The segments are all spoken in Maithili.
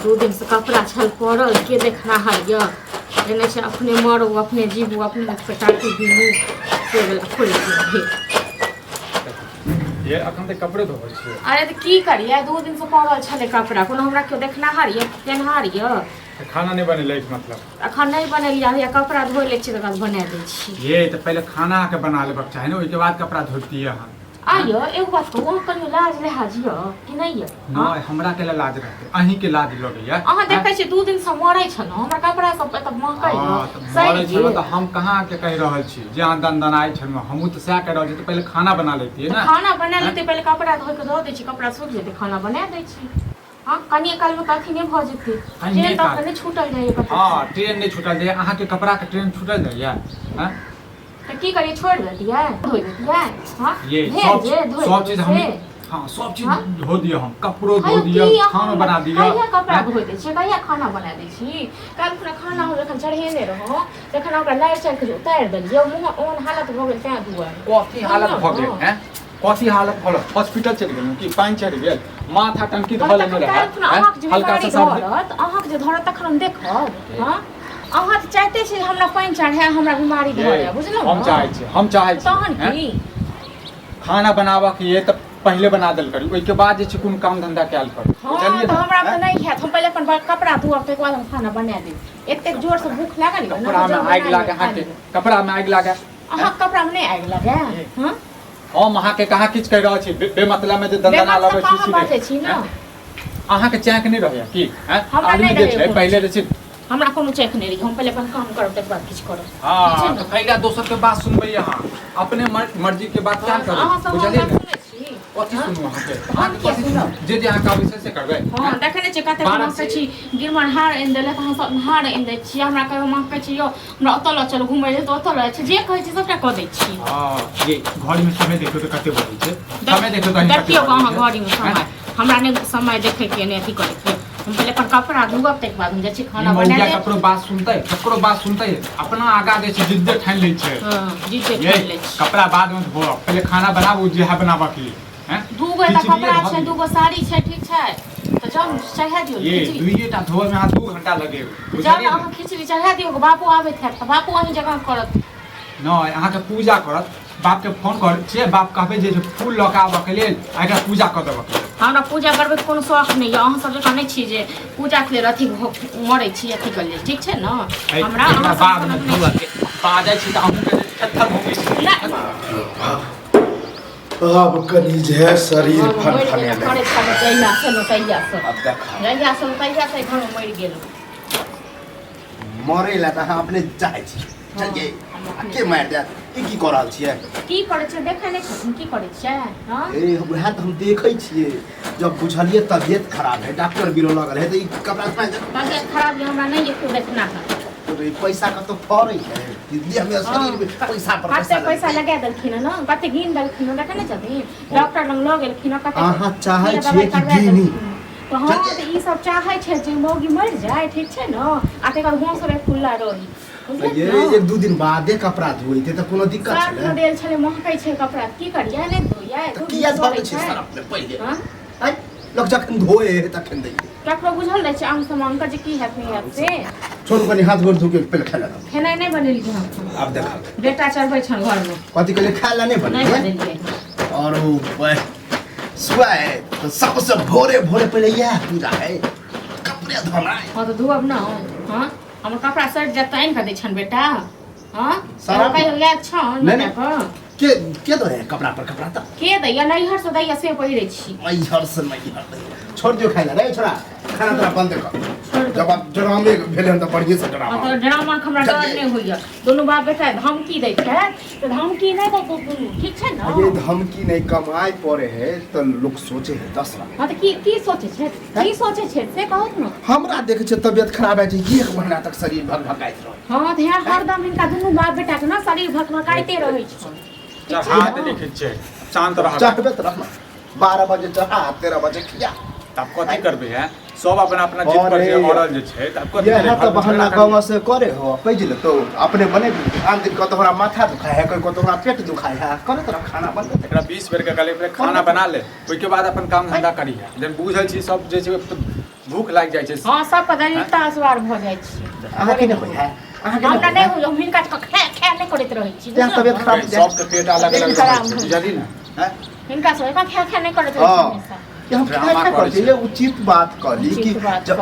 दू दिन से कपड़ा छल पड़ल के देखनाहर य एने से अपने मरू अपने जीबू अपने पेटाटी बीनू से वाला खोल के ये अखन तक कपड़े धोबै छियै। अरे तो की करिए दू दिन से पड़ल छले कपड़ा कोनो हमरा क्यों देखनाहर य केनहार य खाना नहीं बनेलै मतलब अखन नहीं बनेलिया या कपड़ा धोइ ले छी तकर बना दै छी। ये तो पहले खाना के बना लेबक चाही ने ओइ के बाद कपड़ा धोती है। आइयो एगो बात कहू कनियो लाज लिहाज य कि नहीं य नहीं हमरा के लाज रहते अहीं के लाज लगैया। अहाँ देखै छी दू दिन से मरै छन हमरा कपड़ा सब पे त महकै मरै छन त हम कहाँ के कह रहल छी जे अहाँ दनदनाइ छन हमहू त सएह कह रहल छी त पहले खाना बना लेती ना। खाना बना लेते पहले कपड़ा धोइ के धो दै छी कपड़ा सूख जेते खाना बना दै छी। हां कनिए काल में कथी नहीं भ जेते ट्रेन तक नहीं छूटल जाइए पता। हां ट्रेन नहीं छूटल जाइए अहाँ के कपड़ा के ट्रेन छूटल जाइए हैं तो की करिए छोड़ देतिए धोइ देतिए। हां ये सब चीज हम हां सब चीज धो दिए हम कपड़ो धो दिए खाना बना दिए कहिया कपड़ा धोइ दै छी कहिया खाना बना दै छी। काल खुना खाना हो जखन चढ़ेने रहो जखन ओकरा लाइट चढ़ के उतार देलिए मुंह ओन हालत भ गेल त्या दुआ कथी हालत भ गेल हैं कथी हालत भल हॉस्पिटल चल गेल कि पानी चढ़ गेल माथा टंकी धल नहीं रहा हल्का सा धरत अहाँ के जे धरत तखन हम देखब। हां अहाँ त चाहते छी हमरा पानी चढ़े हमरा बीमारी धरे बुझलौ हम चाहै छी तहन की खाना बनावा के ये त पहले बना देल करी ओइ के बाद जे छै कोन काम धंधा कैल कर चलिए त हमरा त नहीं है हम पहले अपन कपड़ा धोब तक बाद हम खाना बना देब एते जोर से भूख लागल कपड़ा में आग लागे हां के कपड़ा में आग लागे अहाँ कपड़ा में नहीं आग लागे। हां हम अहाँ के कहाँ किछ कह रहल छी बेमतलब में जे दंदना लगे छी ना अहाँ के चैक नहीं रहया की हैं आदमी जे छै पहले जे छै हमरा कोनो चेक नहीं रही हम पहले अपन काम करब तक बाद किछ करब। हां तो पहले दोसर के बात सुनबै अहाँ अपने मर्जी के बात क्या करब बुझलिए कथी सुनू अहाँ के अहाँ के सुनू जे अहाँ का विषय से करबै। हां देखने छी कते मां से छी गिरमन हार इन देले त हम सब हार इन दै छी हमरा कहियो मां कहै छी यो हमरा ओतऽ ल चल घुमै ले त ओतऽ ल छै जे कहै छी सबटा क दै छी। हां ये घर में समय देखो तो कते बड़ी छै समय देखो तो देखियो अहाँ घर में समय हमरा ने समय देखे के ने अथी करे के हम पहले पर कपड़ा धोब तक बाद हम जे छी खाना बना दे ककरो बात सुनतै अपना आगा जे छै जिद्दे ठान लै छै। हां जिद्दे ठान लै छै कपड़ा बाद में धो पहले खाना बनाबू जे है बनाबा के हैं दूगो त कपड़ा छै दूगो साड़ी छै ठीक छै त जाउ चढ़ा दियौ ये दुइटा धोए में हां 2 घंटा लगे जाउ अहाँ खिचड़ी चढ़ा दियौ बापू आबे थे त बापू अहीं जगह करत नहीं अहाँ के पूजा करत बाप के फोन कर छै बाप कहबे जे फूल लकाबा के लेल आगे पूजा कर देबा हमरा पूजा करबे कोनो शौक नहीं है अहाँ सब जकां नहीं छी जे पूजा के लेल अथी मरै छी अथी कर ले ठीक छै न हमरा बाद में धोआ के बाजै छी त अहूं के थथर हो गई अब कनीज है शरीर फनफने में करे छाबे तैया से लुटैया से अब देखा रैया से लुटैया से घर में मर गेल मरे ला त अहाँ अपने चाहै छी चलिए के मार दे की कर रहल छियै की करे छै देखै नै छथिन की करे छै। हां ए वह त हम देखै छियै जब बुझलिए तबियत खराब है डॉक्टर बिरो लगल है त ई कपड़ा तबियत खराब है हमरा नहीं एको देखना है तो पैसा का तो फरै है दिल्ली में शरीर में पैसा पर पैसा लगा देलखिन न कते गिन देलखिन देखै नै छथिन डॉक्टर लग ल गेलखिन कते अहाँ चाहै छियै कि गिनी तो हां त ई सब चाहै छै जे मौगी मर जाए ठीक छै न आ तेकर हौसला खुला रही ये एक दो दिन बादे कपड़ा धोइते त कोनो दिक्कत छै साथ देल छले महकै छै कपड़ा की करियै नै धोइयै दू किया दिन धोइ छै सर अपने पहिले हां लोग जखन धोए तखन दै ककरो बुझल रहै छै आम समान का जे की हैत नहीं हैत से छोड़ कनी हाथ गोड़ धो के पहले खा ला खेनाइ नहीं बनेलियै हम अब देखा बेटा चढ़बै छन घर में कथी के लिए खा ला नहीं नहीं बनेलिए बनेलियै और वो सुबह है तो सबसे भोरे भोरे पहले यह पूजा है कपड़े धोना है हां तो धोब ना हां हमर कपड़ा सट जतै न कर दै छन बेटा हां सारा कहियो याद छन नहीं, बेटा के दो है कपड़ा पर कपड़ा त के दैया नैहर से दैया से पहिरै छी मैं हर से नहीं हर दे छोड़ दियो खाइला रे छोरा खाना तोरा बंद कर जब आप ड्रामे भेले त बढ़िया से ड्रामा तो ड्रामा हमरा डर नहीं होइया दोनों बाप बेटा धमकी दै छै तो धमकी नहीं दे दुनू ठीक छै न ये धमकी नहीं कमाए पड़े है तो लोग सोचे है 10 लाख हां तो की सोचे छै की सोचे छै से कहत न हमरा देखे छै तबियत खराब है जे 1 महीना तक शरीर भगभगाइत रहे हां तो हरदम इनका दोनों बाप बेटा के ना शरीर भगभगाइते रहै छै हाथ देखे छै शांत रह चाहबे त रहना 12 बजे चढ़ा 13 बजे खिया तब कथी करबे है सब अपना अपना जिद पर जे औरल जे छै तब कथी ये तो बहाना गाँव से करे हो पैजल तो अपने बने आन दिन को तोहरा माथा दुखाए है कोई को तोहरा पेट दुखाए है करे तोरा खाना बन एकरा 20 बेर के कहले पहले खाना बना ले ओइ के बाद अपन काम धंधा करी है जब बुझल छी सब जे छै भूख लागि जाइ छै हां सब पदार्थ असवार भ जाइ छै अहाँ के नहि होइ है अहाँ के हमरा नहि हो हिनका खा नहि करैत रहै छी तें तबियत खराब सबके पेट अलग अलग रहै छै बुझलियै ने है हिनका सब खा नहीं करैत रहै छी हमेशा ये हम क्या करते ये उचित बात कहली कि जब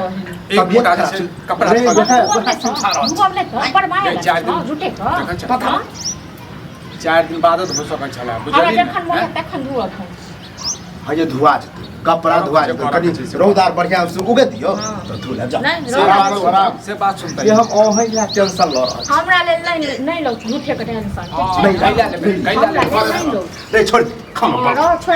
एक मोटा जैसे कपड़ा घुमले त पर माया झूठे क पता 4 दिन बाद हो सकै छला हमरा बुझलियै जखन मोन तखन धुआ खाइ है ये धुआ जते कपड़ा धुआ जते कनी रौदार बढ़िया से उगे दियो तो धुला जा से बात सुनतै ये हम ओहे ला टेंशन ल रहल हमरा ले नहीं लो झूठे के टेंशन नहीं छोड़ खम छोड़